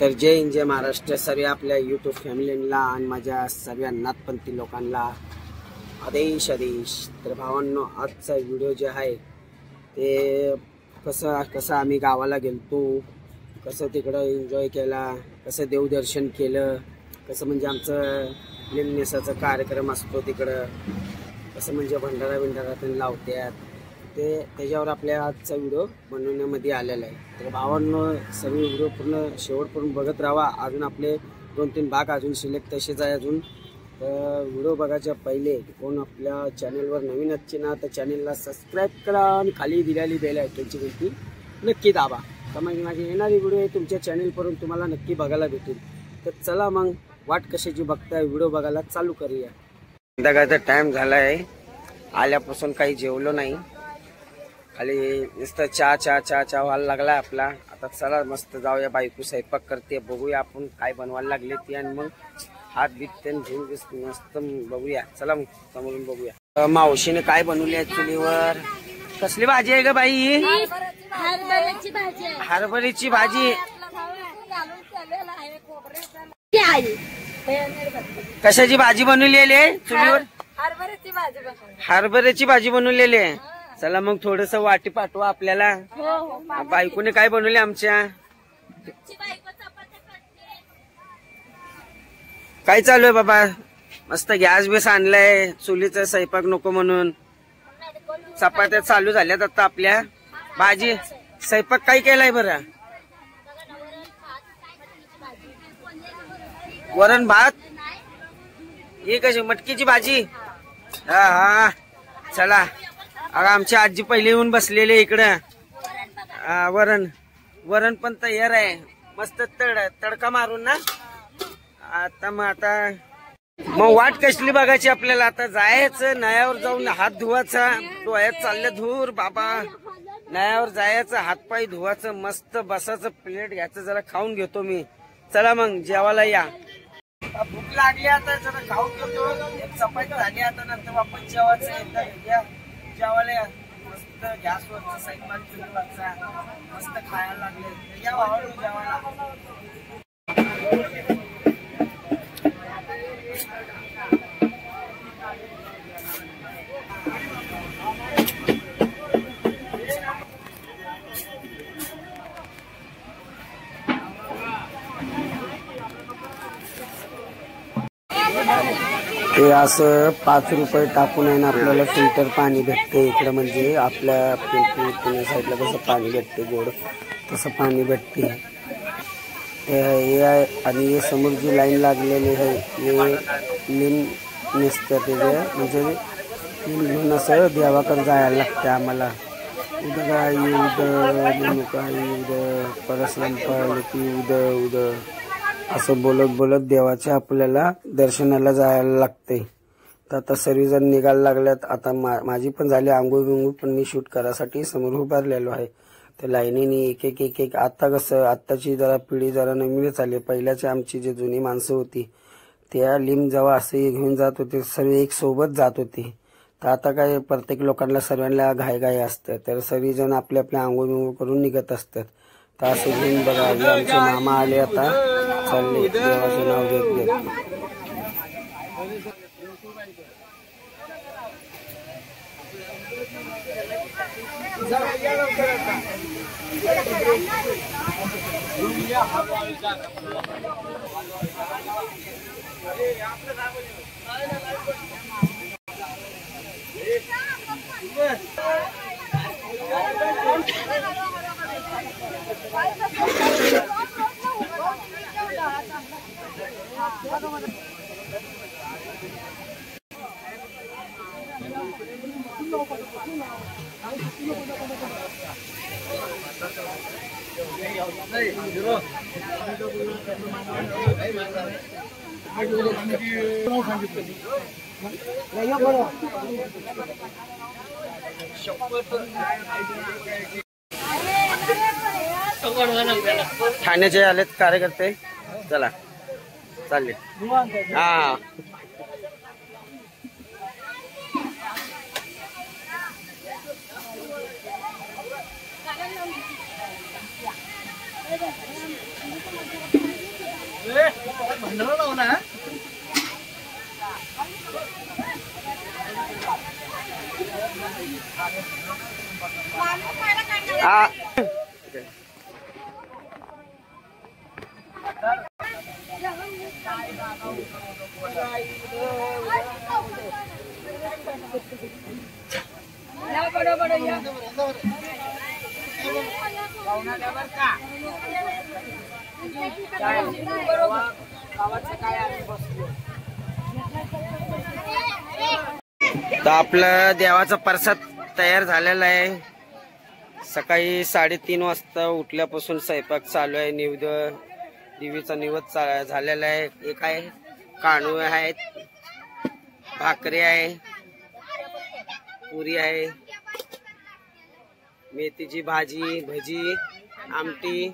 तर जय हिंद जय महाराष्ट्र सर्व आपल्या यूट्यूब फॅमिलीला आणि माझ्या सर्व नाथपंथी लोकांना आदेश आदेश। तर भावांनो, आजचा व्हिडिओ जे आहे ते कसं आम्ही गावाला गेलतो, कसं तिकडं एन्जॉय केला, कसं देवदर्शन केलं, कसं म्हणजे आमचं लिमनेसाचा कार्यक्रम असतो तिकडं, कसं म्हणजे भंडारा पण लावतात ते, त्याच्यावर आपल्या आजचा व्हिडिओ बनवण्यामध्ये आलेला आहे। तर भावांनो, सर्व व्हिडिओ पूर्ण शेवटपर्यंत बघत राहा। अजून आपले 2-3 भाग अजून सिलेक्ट तसेच आहे अजून। तर व्हिडिओ बघायच्या पहिले कोण आपल्या चॅनलवर नवीन असते ना तर चॅनलला सबस्क्राईब करा आणि खाली दिलेली बेल आयकॉनची घंटी नक्की दाबा, तर मग माझी येणारी व्हिडिओ तुमच्या चॅनलवरून तुम्हाला नक्की बघायला भेटेल। तर चला मग वाट कशाची बघताय, व्हिडिओ बघायला चालू करूया। संध्याकाळचा टाइम झाला आहे, आल्यापासून काही जेवलो नाही, खाली नुसतं चहा व्हायला लागला आपला। आता चला मस्त जाऊया, बायको स्वयंपाक करते, बघूया आपण काय बनवायला लागले ते, आणि मग हात बीत घेऊन मस्त बघूया। चला मग समोरून बघूया मावशीने काय बनवली आहे चुलीवर। कसली भाजी आहे ग बाई? हरभऱ्याची भाजी। कशाची भाजी बनवलेली आहे चुलीवर? हरभऱ्याची भाजी बनवलेली आहे। चला मग थोडस वाटी पाठवा आपल्याला। बायकोने काय बनवले आमच्या? काय चालू आहे बाबा? मस्त गॅस बेस आणलाय, चुलीचा स्वयंपाक नको म्हणून। चपात्या चालू झाल्यात आता आपल्या। भाजी स्वयंपाक काय केलाय बरं? वरण भात। ही कशी मटकीची भाजी? हा चला। अगं आमची आजी पहिले येऊन बसलेले इकडं। वरण पण तयार आहे, मस्त तडका मारून ना। आता मग वाट कसली बघायची आपल्याला? आता जायचं नळ्यावर, जाऊन हात धुवायचा, डोळ्यात चालले धूर बाबा। नळ्यावर जायचं, हातपाय धुवायचं, मस्त बसायचं, प्लेट घ्यायचं, जरा खाऊन घेतो मी। चला मग जेवायला या। भूक लागली आता, जरा खाऊन घेतो। एक चपाती झाली, आता नंतर आपण जेवायचं जेवायला या। मस्त गॅसवरचा स्वयंपाक चुलीवरचा मस्त खायला लागले, या भावाला जेवायला। ते असं 5 रुपये टाकून आहे ना आपल्याला फिल्टर पाणी भेटते इकडं। म्हणजे आपल्या पुणे साईडला कसं पाणी भेटते गोड, तसं पाणी भेटते हे। आणि हे समोर जी लाईन लागलेली आहे हे लिम नेसतं त्याचे, म्हणजे लिम घेऊन असं देवाकडे जायला लागते आम्हाला। उदगाई उद निमुकाई उद परसलम पळती उद असं बोलत देवाच्या आपल्याला दर्शनाला जायला लागते। तर आता सर्वजण निघायला लागल्यात। आता माझी पण झाली आंघोळ, पण मी शूट करायसाठी समोर उभारलेलो आहे। त्या लाईनीने एक एक आता कसं, आत्ताची जरा पिढी जरा नवीनच आली। पहिल्याची आमची जी जुनी माणसं होती त्या लिंब जेव्हा असे घेऊन जात होते, सर्व एक सोबत जात होते। तर आता काय प्रत्येक लोकांना सर्वांना घाई असतं, तर सर्वजण आपल्या आंघोळ करून निघत असतात। तर असं घेऊन बघा, आमचे मामा आले, आता चालले देवाचे नाव घेत। ठाण्याचे आलेत कार्यकर्ते, चला चालले। हा तर आपलं देवाचा प्रसाद तयार झालेला आहे. सकाळी 3:30 वाजता उठल्यापासून स्वयंपाक चालू आहे. देवीचा निवेद झालेला आहे. एक आहे काणूळे आहेत, भाकरी आहे, पुरी आहे, मेथीची भाजी, भजी, आमटी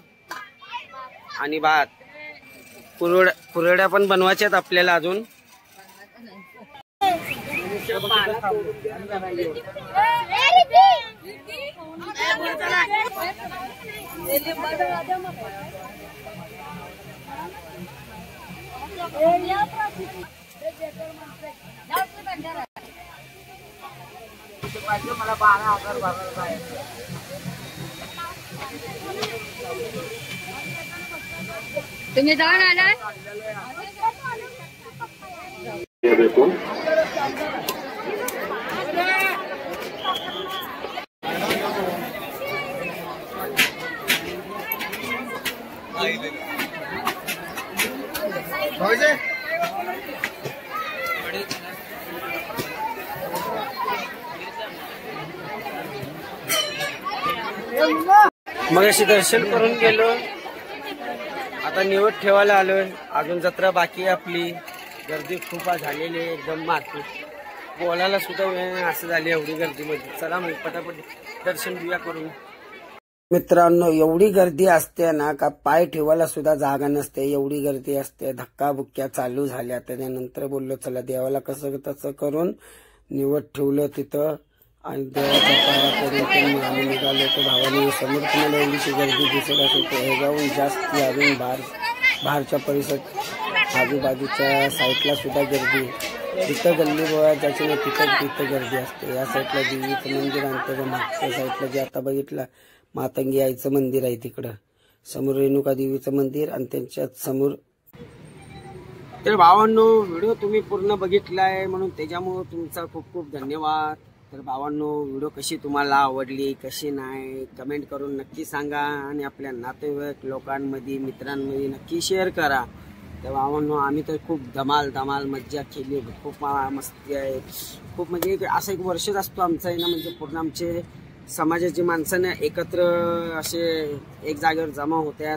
आणि भात. कुरड्या पण बनवायच्यात आपल्याला अजून. मला 12,000 भरायला आहे. तुम्ही जाऊन आलाय? मग अशी दर्शन करून गेलो. आता निवड ठेवायला आलोय. अजून जत्रा बाकी आहे आपली. गर्दी खूप झालेली आहे एकदम. मार्केट बोलायला सुद्धा वेळ असं झाली एवढी गर्दीमध्ये. चला मग पटापट दर्शन घेऊया करून. मित्रांनो, एवढी गर्दी असते ना का पाय ठेवायला सुद्धा जागा नसते. एवढी गर्दी असते. धक्काबुक्क्या चालू झाल्या. त्यानंतर बोललो चला देवाला कसं तसं करून निवड ठेवलं तिथं आणि देवाचा पाया करून आम्ही निघालो. तर भावाने समोर तुम्हाला एवढीशी गर्दी दिसत असेल तर हे जाऊन जास्त अजून बाहेरच्या परिसर आजूबाजूच्या साईडला सुद्धा गर्दी. तिथं गल्ली बोळा ज्याची नाही तिथं गर्दी असते. या साईडला देवीचं मंदिर आणि त्याच्या मागच्या साईडला जे आता बघितलं मातंगी आईचं मंदिर आहे. तिकडं समोर रेणुका देवीचं मंदिर आणि त्यांच्यात समोर. तर भावांनो, व्हिडिओ तुम्ही पूर्ण बघितलाय म्हणून त्याच्यामुळे तुमचा खूप खूप धन्यवाद. तर भावांनो, व्हिडिओ कशी तुम्हाला आवडली कशी नाही कमेंट करून नक्की सांगा आणि आपल्या नातेवाईक लोकांमध्ये मित्रांमध्ये नक्की शेअर करा. तर भावांनो, आम्ही तर खूप धमाल मज्जा केली. खूप मस्ती आहे. खूप म्हणजे असं एक वर्षच असतो आमचा आहे ना. म्हणजे पूर्ण आमचे समाजाची माणसाने एकत्र असे एक जागेवर जमा होत्या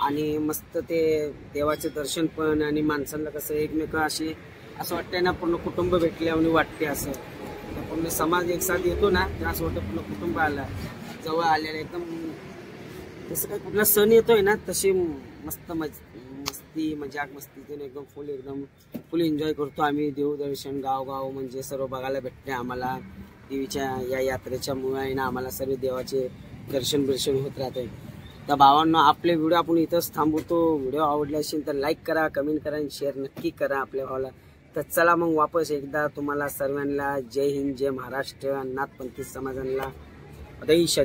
आणि मस्त ते देवाचे दर्शन पण आणि माणसांना कसं एकमेक अशी असं वाटतंय ना पूर्ण कुटुंब भेटले आणि वाटते असं पूर्ण समाज एक साथ येतो ना तर असं वाटतं पूर्ण कुटुंब आला जवळ आलेलं एकदम. जसं काही कुठला सण येतोय ना तशी मस्त मस्ती मस्तीतून एकदम फुल एन्जॉय करतो आम्ही. देवदर्शन गाव म्हणजे सर्व बघायला भेटते आम्हाला. देवीच्या या यात्रेच्या मुळे आहे ना आम्हाला सर्व देवाचे दर्शन होत राहते. तर भावांनो, आपले व्हिडिओ आपण इथंच थांबवतो. व्हिडिओ आवडला असेल तर लाईक करा, कमेंट करा आणि शेअर नक्की करा आपल्या भावाला. तर चला मग वापस एकदा तुम्हाला सर्वांना जय हिंद, जय महाराष्ट्र. नाथपंथी समाजांना अदेश.